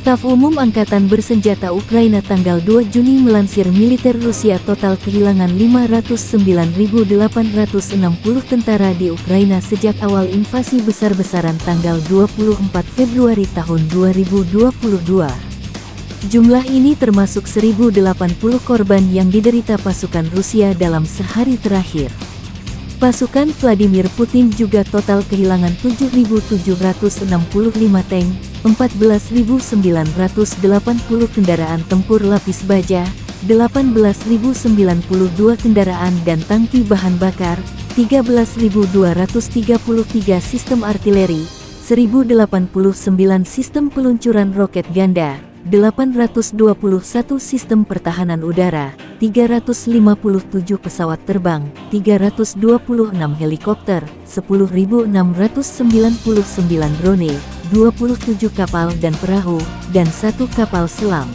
Staf Umum Angkatan Bersenjata Ukraina tanggal 2 Juni melansir militer Rusia total kehilangan 509.860 tentara di Ukraina sejak awal invasi besar-besaran tanggal 24 Februari tahun 2022. Jumlah ini termasuk 1.080 korban yang diderita pasukan Rusia dalam sehari terakhir. Pasukan Vladimir Putin juga total kehilangan 7.765 tank, 14.980 kendaraan tempur lapis baja, 18.092 kendaraan dan tangki bahan bakar, 13.233 sistem artileri, 1.089 sistem peluncuran roket ganda, 821 sistem pertahanan udara, 357 pesawat terbang, 326 helikopter, 10.699 drone, 27 kapal dan perahu, dan 1 kapal selam.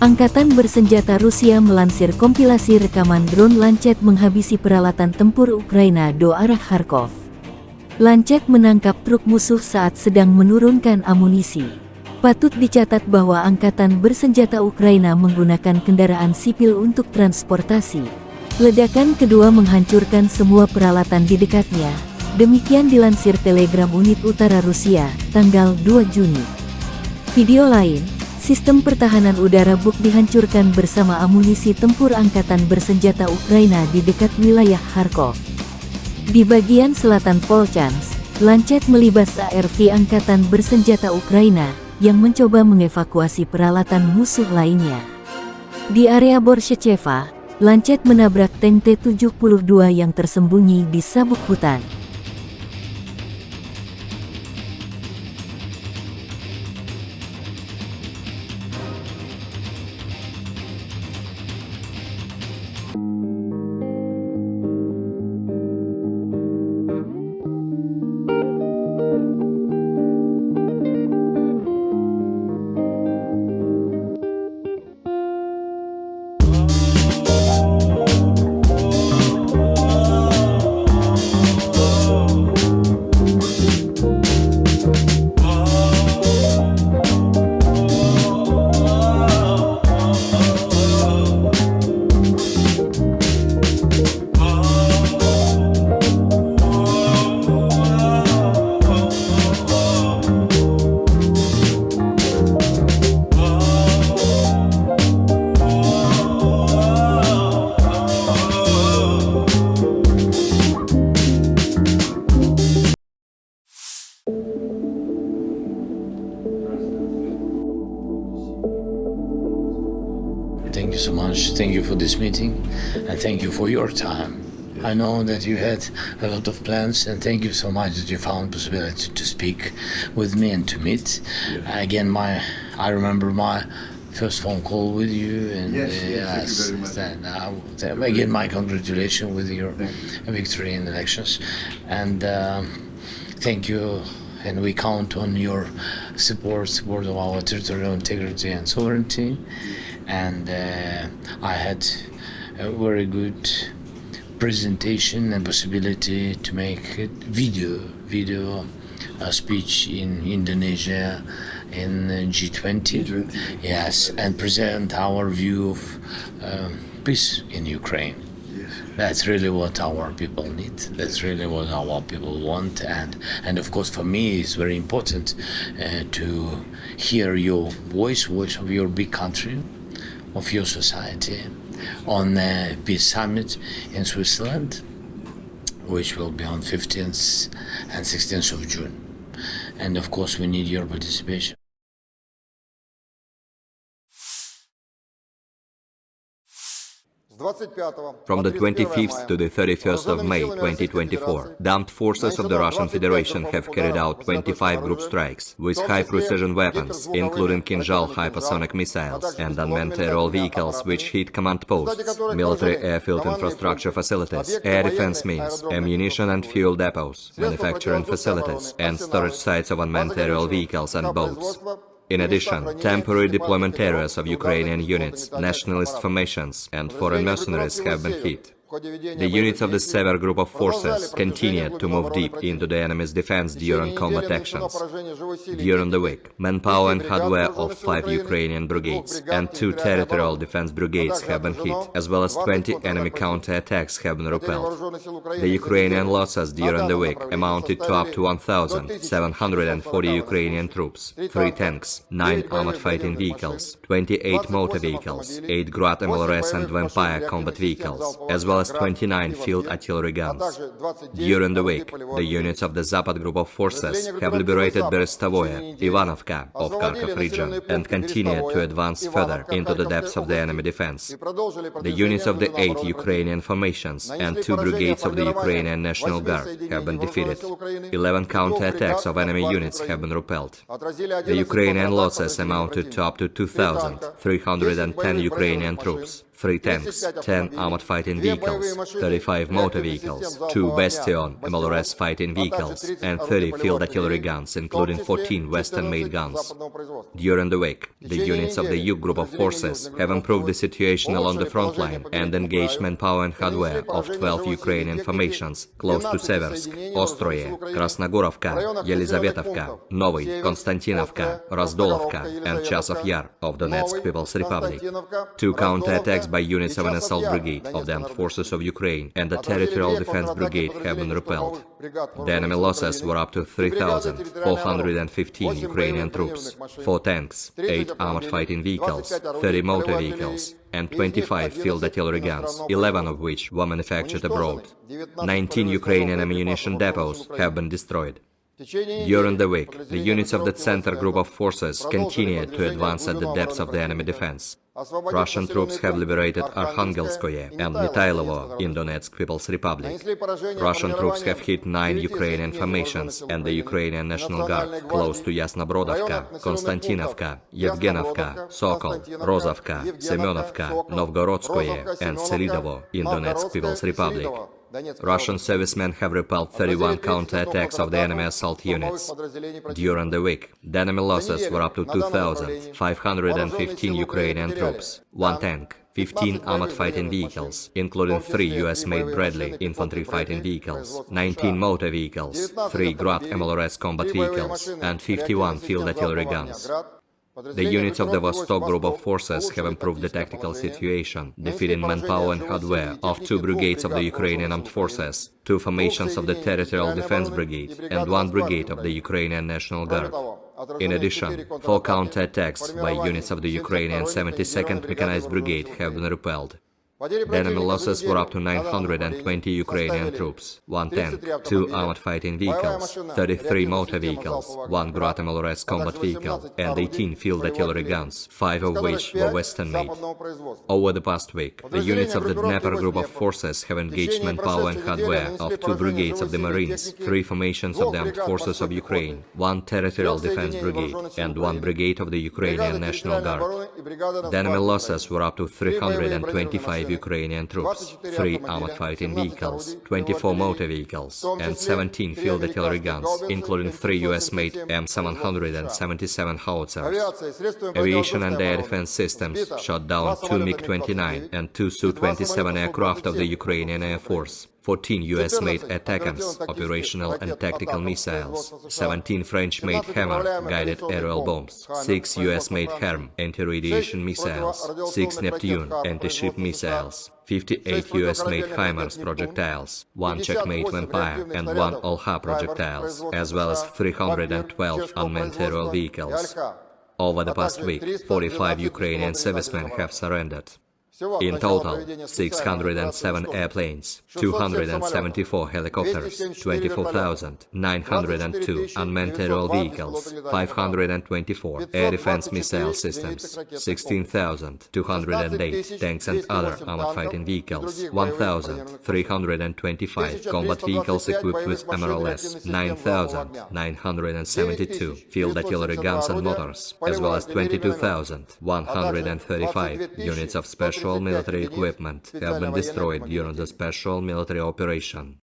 Angkatan Bersenjata Rusia melansir kompilasi rekaman drone Lancet menghabisi peralatan tempur Ukraina do arah Kharkov. Lancet menangkap truk musuh saat sedang menurunkan amunisi. Patut dicatat bahwa Angkatan Bersenjata Ukraina menggunakan kendaraan sipil untuk transportasi. Ledakan kedua menghancurkan semua peralatan di dekatnya. Demikian dilansir Telegram Unit Utara Rusia, tanggal 2 Juni. Video lain, sistem pertahanan udara Buk dihancurkan bersama amunisi tempur Angkatan Bersenjata Ukraina di dekat wilayah Kharkov. Di bagian selatan Volchansk, Lancet melibas ARV Angkatan Bersenjata Ukraina yang mencoba mengevakuasi peralatan musuh lainnya. Di area Borshcheva, Lancet menabrak tank T-72 yang tersembunyi di sabuk hutan. Thank you so much. Thank you for this meeting, and thank you for your time. I know that you had a lot of plans, and thank you so much that you found possibility to speak with me and to meet. Again, I remember my first phone call with you, and yes, thank you very much. again, my congratulations with your victory in the elections, and thank you. And we count on your support of our territorial integrity and sovereignty. And I had a very good presentation and possibility to make it video speech in Indonesia in G20. Yes, and present our view of peace in Ukraine. Yes. That's really what our people need. That's really what our people want, and of course, for me, it's very important to hear your voice of your big country, of your society, on Peace Summit in Switzerland, which will be on 15th and 16th of June. And of course, we need your participation. From the 25th to the 31st of May 2024, the armed forces of the Russian Federation have carried out 25 group strikes with high-precision weapons, including Kinzhal hypersonic missiles and unmanned aerial vehicles which hit command posts, military airfield infrastructure facilities, air defense means, ammunition and fuel depots, manufacturing facilities, and storage sites of unmanned aerial vehicles and boats. In addition, temporary deployment areas of Ukrainian units, nationalist formations, and foreign mercenaries have been hit. The units of the Sever group of forces continued to move deep into the enemy's defense during combat actions. During the week, manpower and hardware of 5 Ukrainian brigades and 2 territorial defense brigades have been hit, as well as 20 enemy counter-attacks have been repelled. The Ukrainian losses during the week amounted to up to 1,740 Ukrainian troops, 3 tanks, 9 armored fighting vehicles, 28 motor vehicles, 8 Grad MLRS and Vampire combat vehicles, as well as 29 field artillery guns. During the week, the units of the Zapad group of forces have liberated Berestovoye, Ivanovka of Kharkov region, and continued to advance further into the depths of the enemy defense. The units of the 8 Ukrainian formations and 2 brigades of the Ukrainian National Guard have been defeated. 11 counterattacks of enemy units have been repelled. The Ukrainian losses amounted to up to 2,310 Ukrainian troops, 3 tanks, 10 armored fighting vehicles, 35 motor vehicles, 2 Bastion MLRS fighting vehicles, and 30 field artillery guns, including 14 Western-made guns. During the week, the units of the Yug group of forces have improved the situation along the front line and engaged manpower and hardware of 12 Ukrainian formations close to Seversk, Ostroye, Krasnogorovka, Yelizavetovka, Novy, Konstantinovka, Razdolovka, and Chasov Yar of Donetsk People's Republic. 2 counterattacks by units of an assault brigade of the armed forces of Ukraine and the territorial defense brigade have been repelled. The enemy losses were up to 3,415 Ukrainian troops, 4 tanks, 8 armored fighting vehicles, 30 motor vehicles, and 25 field artillery guns, 11 of which were manufactured abroad. 19 Ukrainian ammunition depots have been destroyed. During the week, the units of the Center group of forces continued to advance at the depths of the enemy defense. Russian troops have liberated Arkhangelskoye and Nitailovo in Donetsk People's Republic. Russian troops have hit 9 Ukrainian formations and the Ukrainian National Guard close to Yasnobrodovka, Konstantinovka, Yevgenovka, Sokol, Rozovka, Semenovka, Novgorodskoye, and Selidovo in Donetsk People's Republic. Russian servicemen have repelled 31 counterattacks of the enemy assault units. During the week, the enemy losses were up to 2,515 Ukrainian troops, 1 tank, 15 armored fighting vehicles, including 3 US-made Bradley infantry fighting vehicles, 19 motor vehicles, 3 Grad MLRS combat vehicles, and 51 field artillery guns. The units of the Vostok group of forces have improved the tactical situation, defeating manpower and hardware of 2 brigades of the Ukrainian armed forces, 2 formations of the Territorial Defense Brigade, and 1 brigade of the Ukrainian National Guard. In addition, 4 counterattacks by units of the Ukrainian 72nd Mechanized Brigade have been repelled. The enemy losses were up to 920 Ukrainian troops, 1 tank, 2 armored fighting vehicles, 33 motor vehicles, 1 Grad MLRS combat vehicle, and 18 field artillery guns, 5 of which were Western-made. Over the past week, the units of the Dnieper group of forces have engaged manpower and hardware of 2 brigades of the Marines, 3 formations of the armed forces of Ukraine, 1 territorial defense brigade, and 1 brigade of the Ukrainian National Guard. The enemy losses were up to 325 Ukrainian troops, 3 armored fighting vehicles, 24 motor vehicles, and 17 field artillery guns, including 3 US-made M777 howitzers. Aviation and air defense systems shot down 2 MiG-29 and 2 Su-27 aircraft of the Ukrainian Air Force, 14 US-made ATACMS, operational and tactical missiles, 17 French-made HAMMER, guided aerial bombs, 6 US-made HERM, anti-radiation missiles, 6 Neptune, anti-ship missiles, 58 US-made HIMARS projectiles, 1 Czech-made Vampire and 1 OLHA projectiles, as well as 312 unmanned aerial vehicles. Over the past week, 45 Ukrainian servicemen have surrendered. In total, 607 airplanes, 274 helicopters, 24,902 unmanned aerial vehicles, 524 air defense missile systems, 16,208 tanks and other armored fighting vehicles, 1,325 combat vehicles equipped with MRLS, 9,972 field artillery guns and motors, as well as 22,135 units of special military equipment have been destroyed during the special military operation.